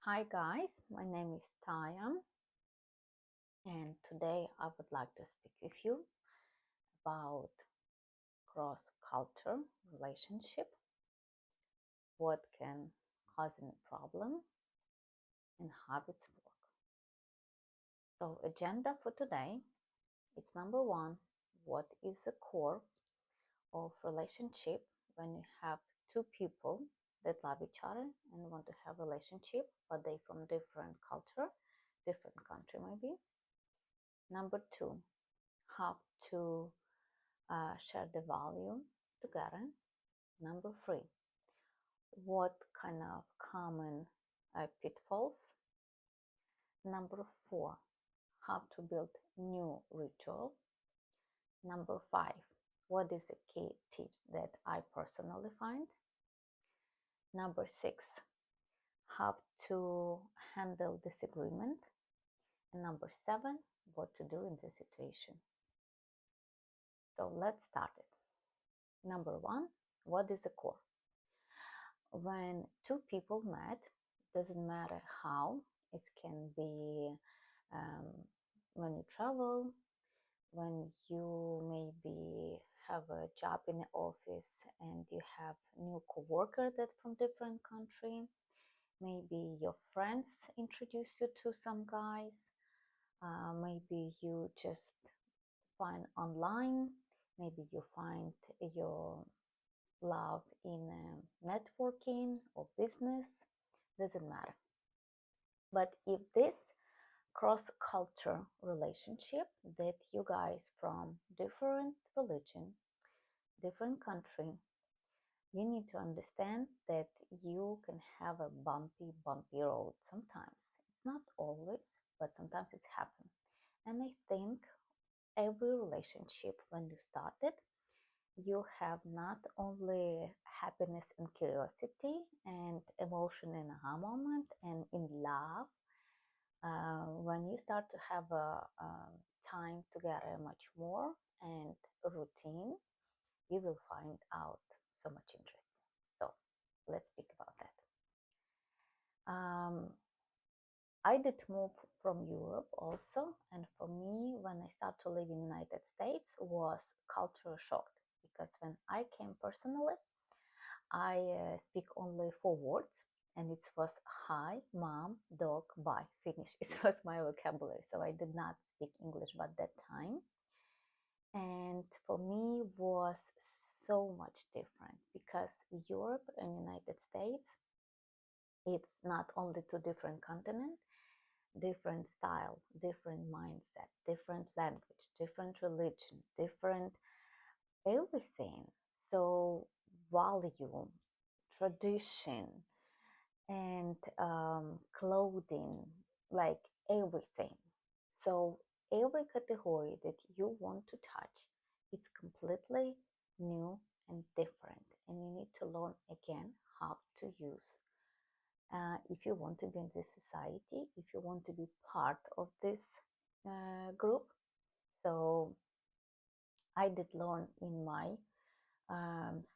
Hi guys, my name is Taya, and today I would like to speak with you about cross-culture relationship, what can cause a problem, and how it's work. So agenda for today, it's number one, what is the core of relationship when you have two people that love each other and want to have relationship, but they from different culture, different country maybe. Number two, how to share the value together. Number three, what kind of common pitfalls. Number four, how to build new ritual. Number five, what is the key tips that I personally find. Number six, how to handle disagreement. And number seven, what to do in this situation. So let's start it. Number one, what is the core? When two people met, doesn't matter how, it can be when you travel, when you maybe have a job in the office and you have new coworker that from different country, maybe your friends introduce you to some guys, maybe you just find online, maybe you find your love in networking or business, doesn't matter. But if this cross-culture relationship that you guys from different religion, different country, you need to understand that you can have a bumpy road sometimes. It's not always, but sometimes it's happened. And I think every relationship when you start it, you have not only happiness and curiosity and emotion in a moment and in love. When you start to have a time together much more and a routine, you will find out so much interesting. So let's speak about that. I did move from Europe also, and for me, when I started to live in the United States, was culture shock. Because when I came personally, I speak only 4 words, and it was hi, mom, dog, bye, finish. It was my vocabulary, so I did not speak English at that time. And for me was so much different because Europe and United States, it's not only two different continents, different style, different mindset, different language, different religion, different everything. So value, tradition, and clothing, like everything. So every category that you want to touch, it's completely new and different, and you need to learn again how to use. If you want to be in this society, if you want to be part of this group, so I did learn in my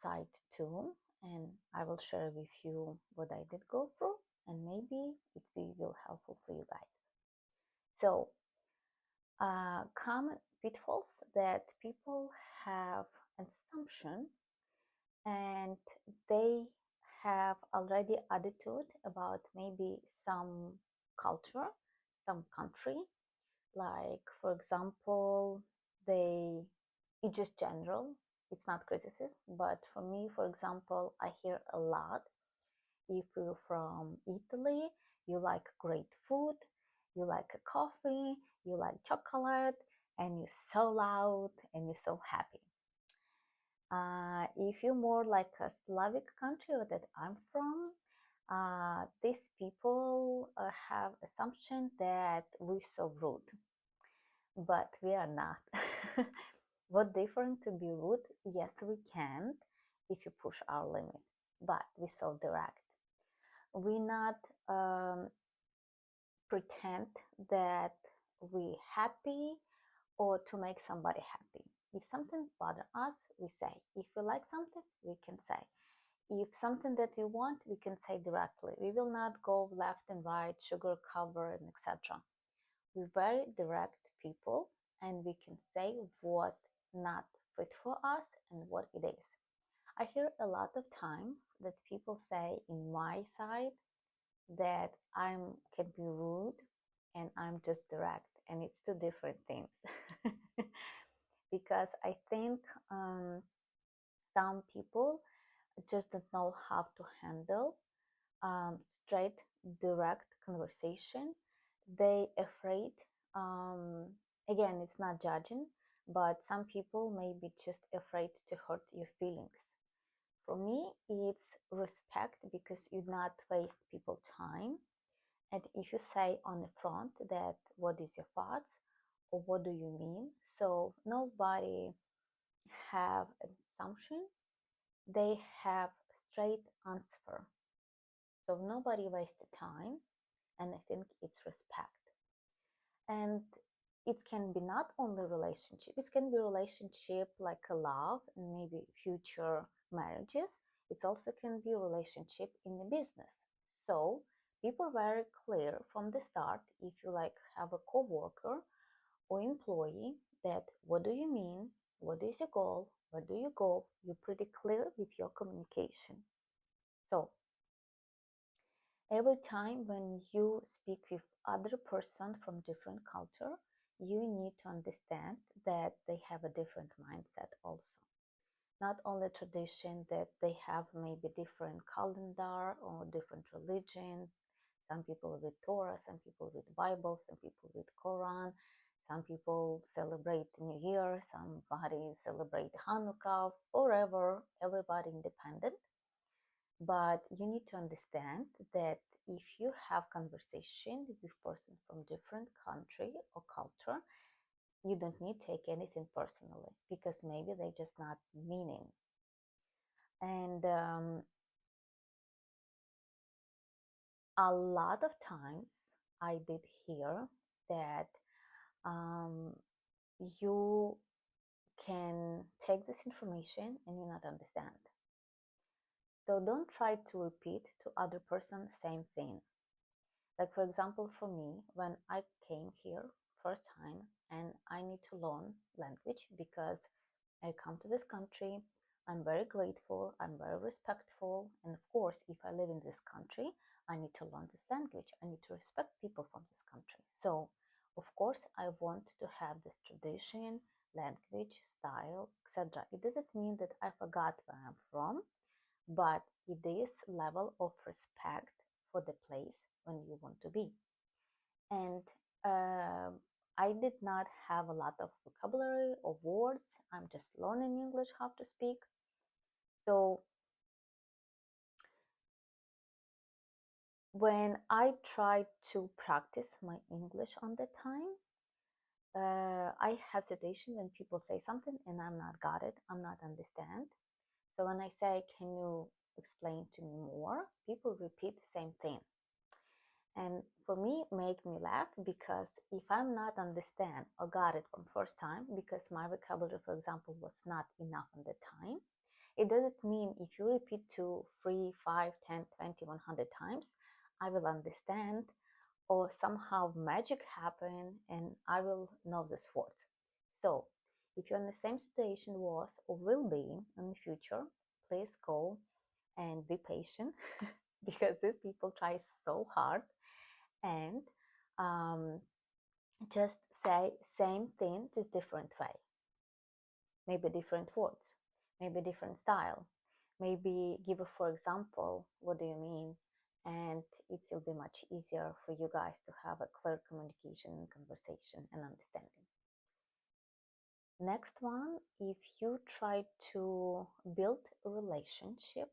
site too, and I will share with you what I did go through, and maybe it will be helpful for you guys. So common pitfalls that people have an assumption and they have already attitude about maybe some culture, some country, like for example, it's just general, it's not criticism, but for me, for example, I hear a lot, if you're from Italy, you like great food, you like a coffee, you like chocolate, and you're so loud and you're so happy. If you're more like a Slavic country that I'm from, these people have assumption that we're so rude, but we are not. What different to be rude? Yes, we can if you push our limit, but we're so direct. We not pretend that we happy or to make somebody happy. If something bothers us, we say. If we like something, we can say. if something that we want, we can say directly. We will not go left and right, sugar cover, and etc. We're very direct people, and we can say what not fit for us and what it is. I hear a lot of times that people say in my side that I'm can be rude and I'm just direct, and it's two different things. Because I think some people just don't know how to handle straight, direct conversation. They afraid. Um, Again, it's not judging, but some people may be just afraid to hurt your feelings. For me, it's respect because you not waste people time. And if you say on the front that what is your thoughts or what do you mean, so nobody have an assumption, they have straight answer. So nobody wasted time, and I think it's respect. And it can be not only relationship, it can be relationship like a love and maybe future marriages. It also can be relationship in the business. So people very clear from the start if you like have a coworker or employee that what do you mean, what is your goal, where do you go, you're pretty clear with your communication. So every time when you speak with other person from different culture, you need to understand that they have a different mindset also. Not only tradition that they have maybe different calendar or different religion. Some people read Torah, some people read Bible, some people read Quran, some people celebrate New Year, somebody celebrate Hanukkah, forever, everybody independent. But you need to understand that if you have conversation with person from different country or culture, you don't need to take anything personally because maybe they just not meaning. And a lot of times I did hear that you can take this information and you not understand. So don't try to repeat to other person same thing. Like for example, for me, when I came here first time and I need to learn language because I come to this country, I'm very grateful, I'm very respectful, and of course, if I live in this country, I need to learn this language. I need to respect people from this country. So, of course, I want to have this tradition, language, style, etc. It doesn't mean that I forgot where I'm from, but it is level of respect for the place when you want to be. And I did not have a lot of vocabulary or words. I'm just learning English how to speak. So when I tried to practice my English on the time, I have situation when people say something and I'm not got it, I'm not understand. So when I say, can you explain to me more? People repeat the same thing. And for me, make me laugh because if I'm not understand or got it from first time, because my vocabulary, for example, was not enough on the time, it doesn't mean if you repeat 2, 3, 5, 10, 20, 100 times, I will understand or somehow magic happen and I will know this word. So if you're in the same situation was or will be in the future, please go and be patient because these people try so hard and just say same thing, just different way. Maybe different words, maybe different style. Maybe give a for example, what do you mean? And it will be much easier for you guys to have a clear communication and conversation and understanding. Next one, if you try to build a relationship,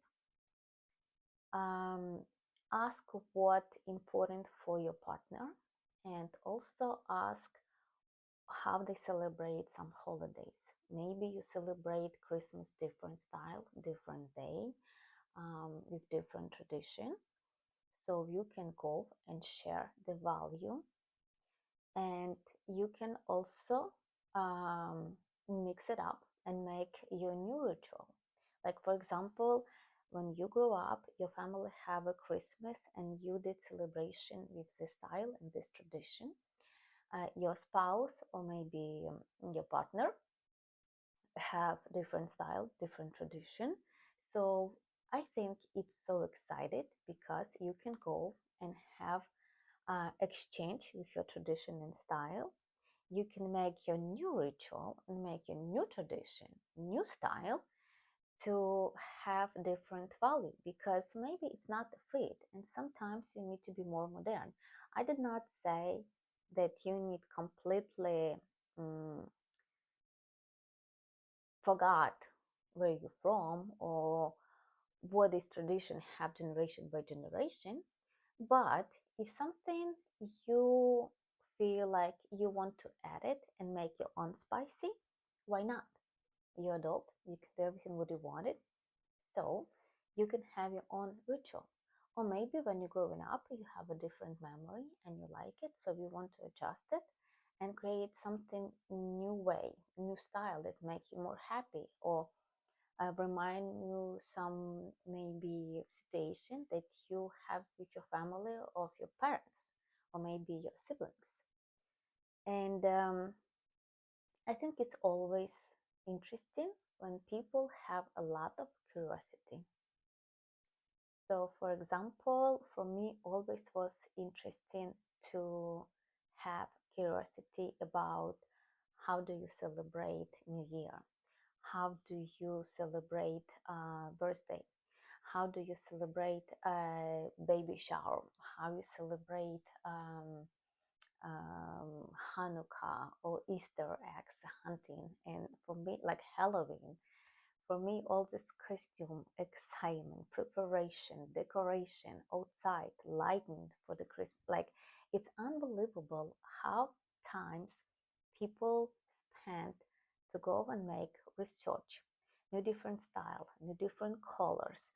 ask what important for your partner and also ask how they celebrate some holidays. Maybe you celebrate Christmas different style, different day, with different tradition. So you can go and share the value, and you can also mix it up and make your new ritual. Like for example, when you grow up, your family have a Christmas and you did celebration with this style and this tradition. Your spouse or maybe your partner have different style, different tradition. So I think it's so excited because you can go and have exchange with your tradition and style. You can make your new ritual and make your new tradition, new style to have different value because maybe it's not a fit and sometimes you need to be more modern. I did not say that you need completely forgot where you're from or what this tradition have generation by generation. But if something you feel like you want to add it and make your own spicy, why not? You're adult, you can do everything what you wanted, so you can have your own ritual. Or maybe when you're growing up, you have a different memory and you like it, so you want to adjust it and create something new way, new style that make you more happy or remind you some maybe situation that you have with your family or of your parents or maybe your siblings. And I think it's always interesting when people have a lot of curiosity. So, for example, for me, always was interesting to have curiosity about how do you celebrate New Year? How do you celebrate birthday? How do you celebrate baby shower? How you celebrate Hanukkah or Easter eggs hunting? And for me, like Halloween, for me, all this costume, excitement, preparation, decoration, outside, lighting for the Christmas, like it's unbelievable how times people spend to go and make research, new different style, new different colors.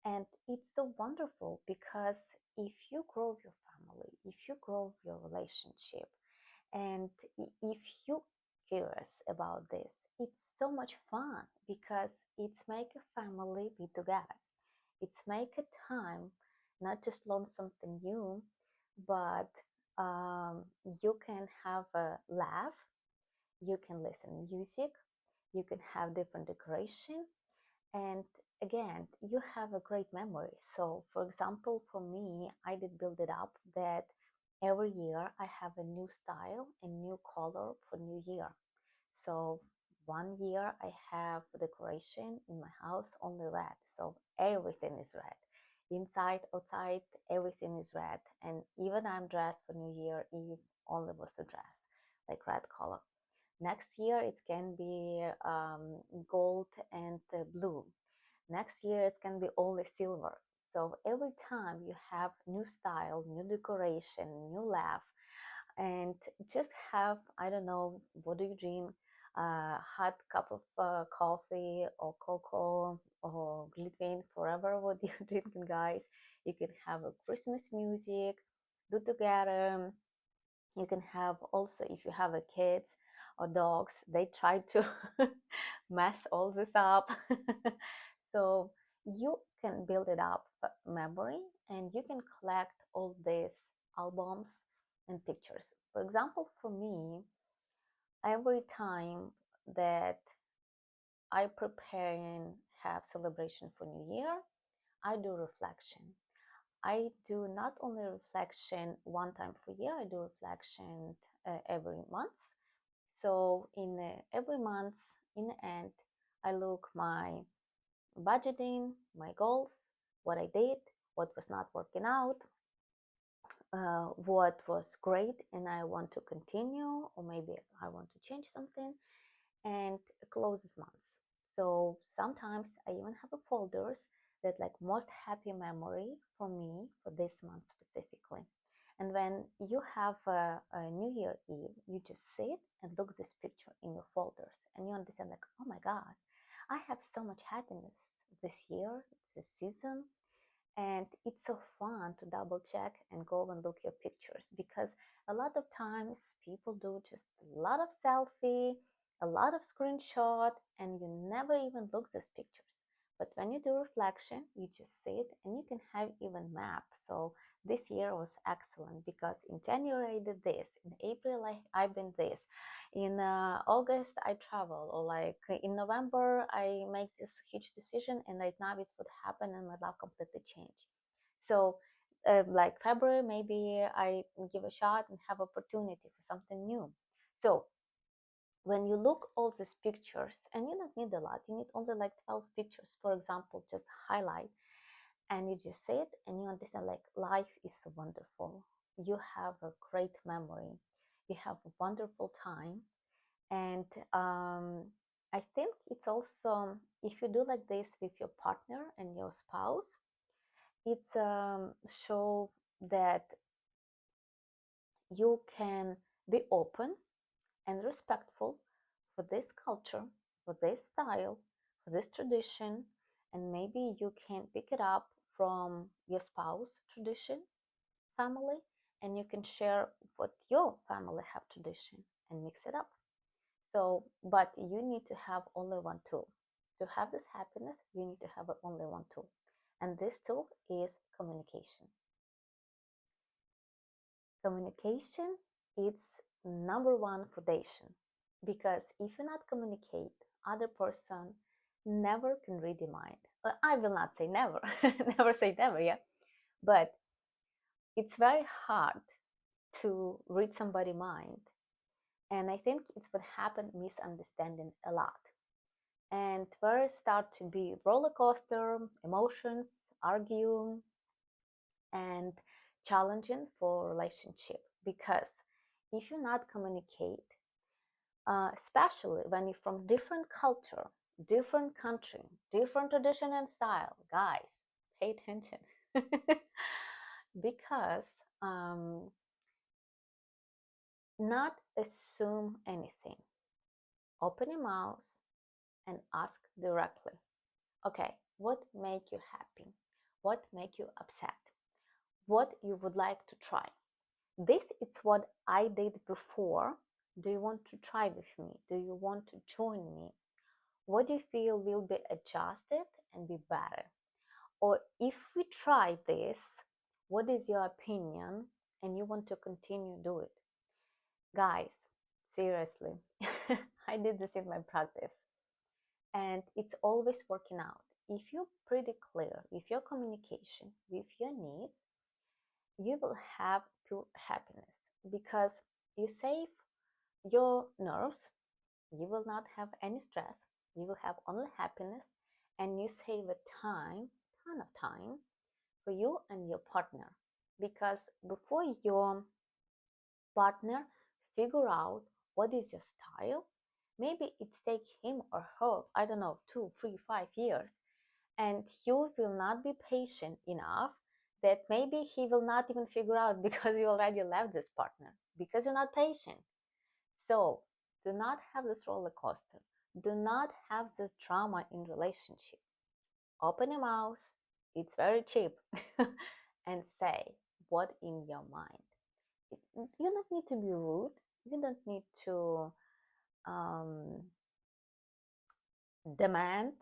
And it's so wonderful because if you grow your family, if you grow your relationship, and if you curious about this, it's so much fun because it's make a family be together. It's make a time not just learn something new, but you can have a laugh, you can listen music, you can have different decoration, and again, you have a great memory. So, for example, for me, I did build it up that every year I have a new style and new color for New Year. So, one year I have decoration in my house only red. So, everything is red. Inside, outside, everything is red. And even I'm dressed for New Year Eve, only was a dress, like red color. Next year it can be gold and blue. Next year it's can be only silver. So every time you have new style, new decoration, new laugh, and just have, I don't know, what do you drink? Hot cup of coffee or cocoa or glühwein, forever what you're drinking, guys. You can have a Christmas music, do together. You can have also, if you have a kids or dogs, they try to mess all this up. So you can build it up memory and you can collect all these albums and pictures. For example, for me, every time that I prepare and have celebration for New Year, I do reflection. I do not only reflection one time per year, I do reflection every month. So in every month, in the end, I look my budgeting, my goals, what I did, what was not working out, what was great and I want to continue, or maybe I want to change something, and close this month. So sometimes I even have a folders that like most happy memory for me for this month specifically. And when you have a New Year Eve, you just sit and look this picture in your folders and you understand like, oh my God, I have so much happiness this year, it's a season, and it's so fun to double check and go and look your pictures because a lot of times people do just a lot of selfie, a lot of screenshot, and you never even look these pictures. But when you do reflection, you just see it and you can have even map. So this year was excellent because in January I did this, in April I've been this, in August I travel, or like in November I make this huge decision, and right now it's what happened and my life completely changed. So like February, maybe I give a shot and have opportunity for something new. So when you look all these pictures, and you don't need a lot, you need only like 12 pictures, for example, just highlight, and you just see it and you understand like life is so wonderful. You have a great memory, you have a wonderful time. And I think it's also, if you do like this with your partner and your spouse, it's show that you can be open and respectful for this culture, for this style, for this tradition, and maybe you can pick it up from your spouse tradition, family, and you can share what your family have tradition and mix it up. So, but you need to have only one tool. To have this happiness, you need to have only one tool. And this tool is communication. Communication is number one foundation, because if you not communicate, other person never can read your mind. I will not say never, never say never, yeah. But it's very hard to read somebody's mind, and I think it's what happened misunderstanding a lot. And where it start to be roller coaster, emotions, argue, and challenging for relationship, because if you not communicate, especially when you're from different culture, different country, different tradition and style, guys, pay attention. Because not assume anything. Open your mouth and ask directly. Okay, what make you happy? What make you upset? What you would like to try? This is what I did before. Do you want to try with me? Do you want to join me? What do you feel will be adjusted and be better? Or if we try this, what is your opinion and you want to continue do it? Guys, seriously, I did this in my practice and it's always working out. If you're pretty clear with your communication, with your needs, you will have pure happiness, because you save your nerves, you will not have any stress, you will have only happiness, and you save a ton of time for you and your partner. Because before your partner figure out what is your style, maybe it take him or her, I don't know, 2, 3, 5 years, and you will not be patient enough, that maybe he will not even figure out because you already left this partner, because you're not patient. So do not have this roller coaster. Do not have this drama in relationship. Open your mouth. It's very cheap. And say what in your mind. You don't need to be rude. You don't need to um, demand.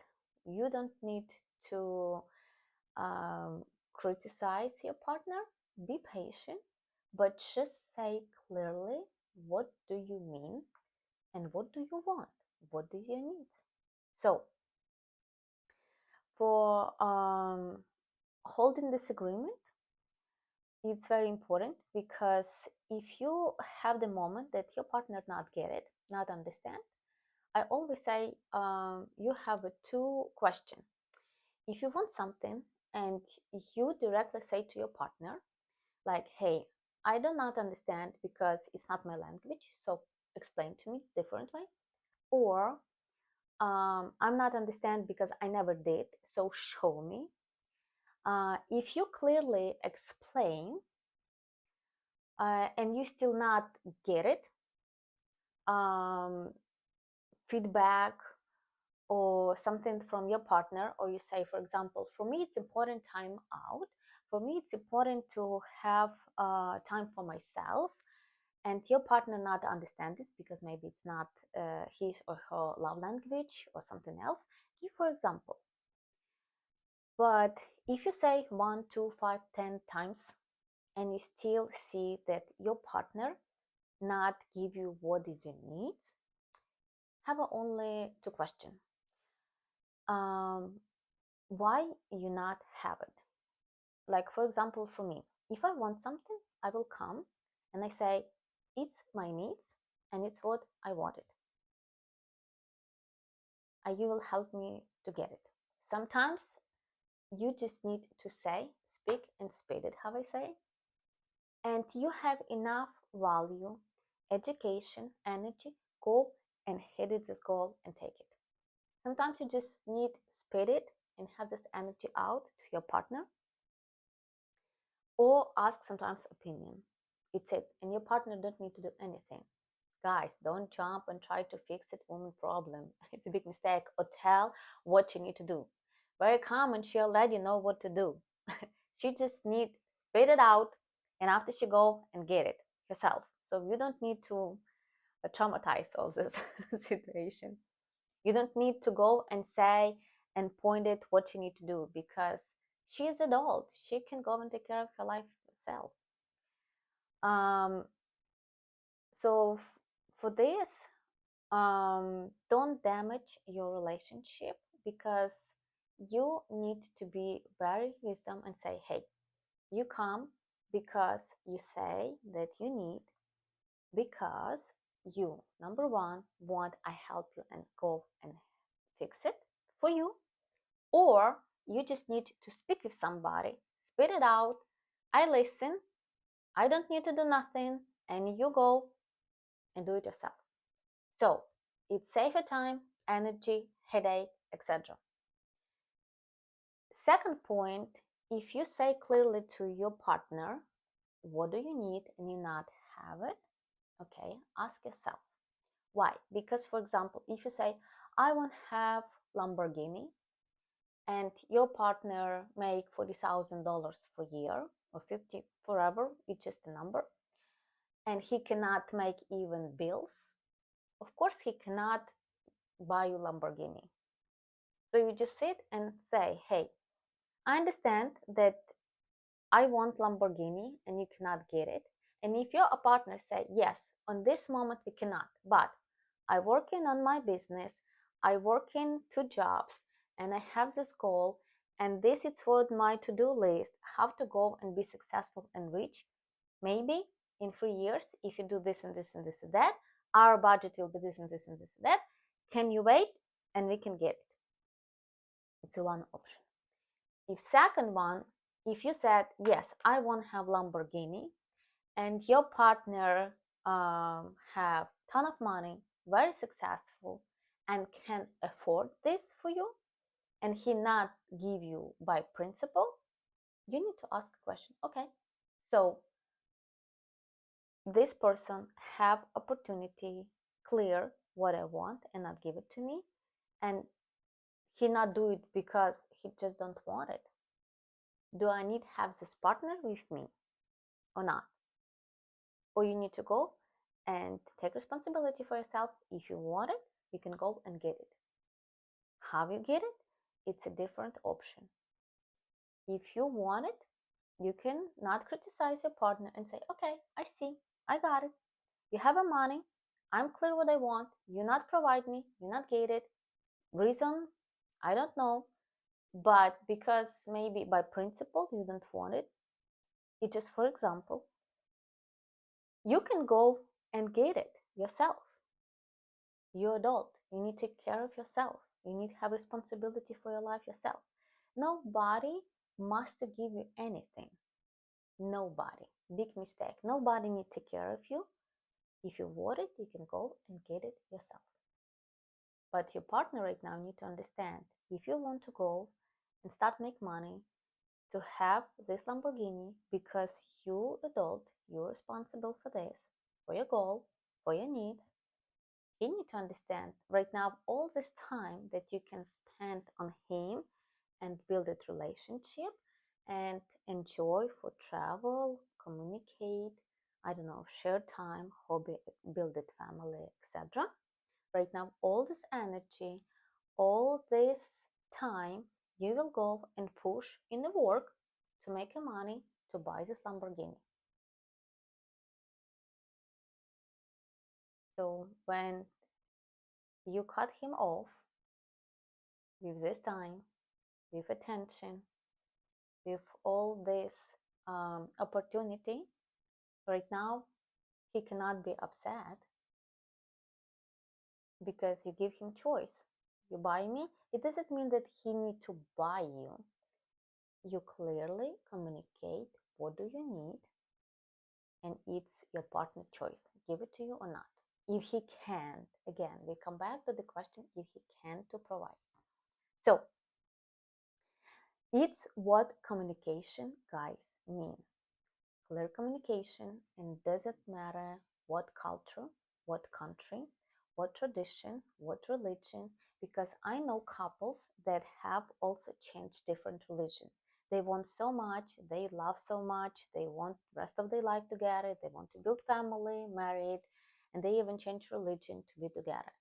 You don't need to criticize your partner. Be patient, but just say clearly what do you mean and what do you want, what do you need. So for holding this agreement, it's very important, because if you have the moment that your partner not get it, not understand, I always say you have a two question. If you want something and you directly say to your partner, like, hey, I do not understand because it's not my language, so explain to me different way. Or I'm not understand because I never did, so show me. If you clearly explain and you still not get it, feedback or something from your partner, or you say, for example, for me it's important time out, for me it's important to have time for myself, and your partner not understand this because maybe it's not his or her love language or something else. Give for example, But if you say 1, 2, 5, 10 times and you still see that your partner not give you what is your needs, have only two questions. Why you not have it? Like, for example, for me, if I want something, I will come and I say, it's my needs and it's what I wanted. And you will help me to get it. Sometimes you just need to say, speak and speed it, how I say. And you have enough value, education, energy, go and hit it this goal and take it. Sometimes you just need speed it and have this energy out to your partner, or ask sometimes opinion. It's it, and your partner don't need to do anything. Guys, don't jump and try to fix it woman problem. It's a big mistake. Or tell what you need to do. Very common, she'll let you know what to do. She just need spit it out, and after she go and get it herself. So you don't need to traumatize all this situation. You don't need to go and say and point it what you need to do, because she is adult. She can go and take care of her life herself. So for this, don't damage your relationship, because you need to be very wisdom and say, hey, you come because you say that you need, because you, number one, want I help you and go and fix it for you, or you just need to speak with somebody, spit it out, I listen, I don't need to do nothing, and you go and do it yourself. So it saves your time, energy, headache, etc. Second point, if you say clearly to your partner, what do you need, and you not have it, okay, ask yourself, why? Because, for example, if you say, I want to have Lamborghini, and your partner make $40,000 per year, or 50 forever, it's just a number, and he cannot make even bills, of course he cannot buy you Lamborghini. So you just sit and say, hey, I understand that I want Lamborghini and you cannot get it. And if your partner say, yes, on this moment we cannot, but I working on my business, I work in 2 jobs, and I have this goal, and this is what my to-do list, how to go and be successful and rich. Maybe in 3 years, if you do this and this and this and that, our budget will be this and this and this and that. Can you wait? And we can get it. It's one option. If second one, if you said, yes, I want to have Lamborghini, and your partner have ton of money, very successful, and can afford this for you, and he not give you by principle, you need to ask a question. Okay, so this person have opportunity clear what I want and not give it to me, and he not do it because he just don't want it. Do I need to have this partner with me or not? Or you need to go and take responsibility for yourself. If you want it, you can go and get it. How you get it? It's a different option. If you want it, you can not criticize your partner and say, okay, I see, I got it. You have a money, I'm clear what I want, you not provide me, you not get it. Reason, I don't know, but because maybe by principle you don't want it, it just, for example, you can go and get it yourself. You're adult. You need to take care of yourself. You need to have responsibility for your life yourself. Nobody must give you anything. Nobody. Big mistake. Nobody needs to take care of you. If you want it, you can go and get it yourself. But your partner right now need to understand, if you want to go and start make money to have this Lamborghini, because you adult, you're responsible for this, for your goal, for your needs, you need to understand right now all this time that you can spend on him and build that relationship and enjoy for travel, communicate, I don't know, share time, hobby, build it family, etc. Right now, all this energy, all this time you will go and push in the work to make your money to buy this Lamborghini. So when you cut him off with this time, with attention, with all this opportunity, right now he cannot be upset because you give him choice. You buy me, it doesn't mean that he need to buy you. You clearly communicate what do you need, and it's your partner choice, give it to you or not. If he can't, again, we come back to the question, if he can't to provide. So it's what communication, guys, mean. Clear communication, and doesn't matter what culture, what country, what tradition, what religion, because I know couples that have also changed different religions. They want so much, they love so much, they want the rest of their life together, they want to build family, married, and they even change religion to be together.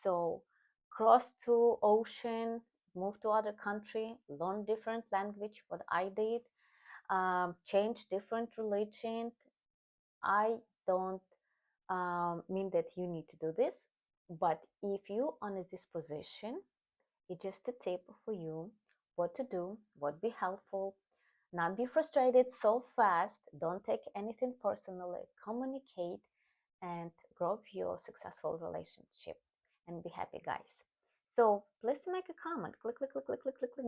So cross to ocean, move to other country, learn different language, what I did, change different religion. I don't mean that you need to do this, but if you are in this position, it's just a tip for you what to do, what be helpful, not be frustrated so fast, don't take anything personally, communicate and grow your successful relationship and be happy, guys. So please make a comment, click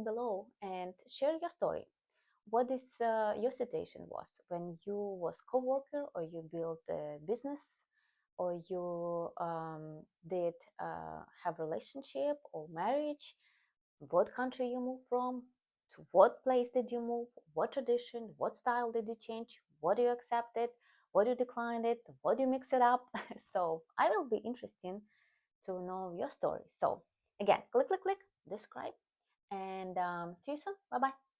below and share your story. What is your situation was when you was co-worker, or you built a business, or you did have relationship or marriage? What country you moved from? To what place did you move? What tradition? What style did you change? What do you accepted? What you declined it? What do you mix it up? So I will be interested to know your story. So again, click, describe, and see you soon. Bye bye.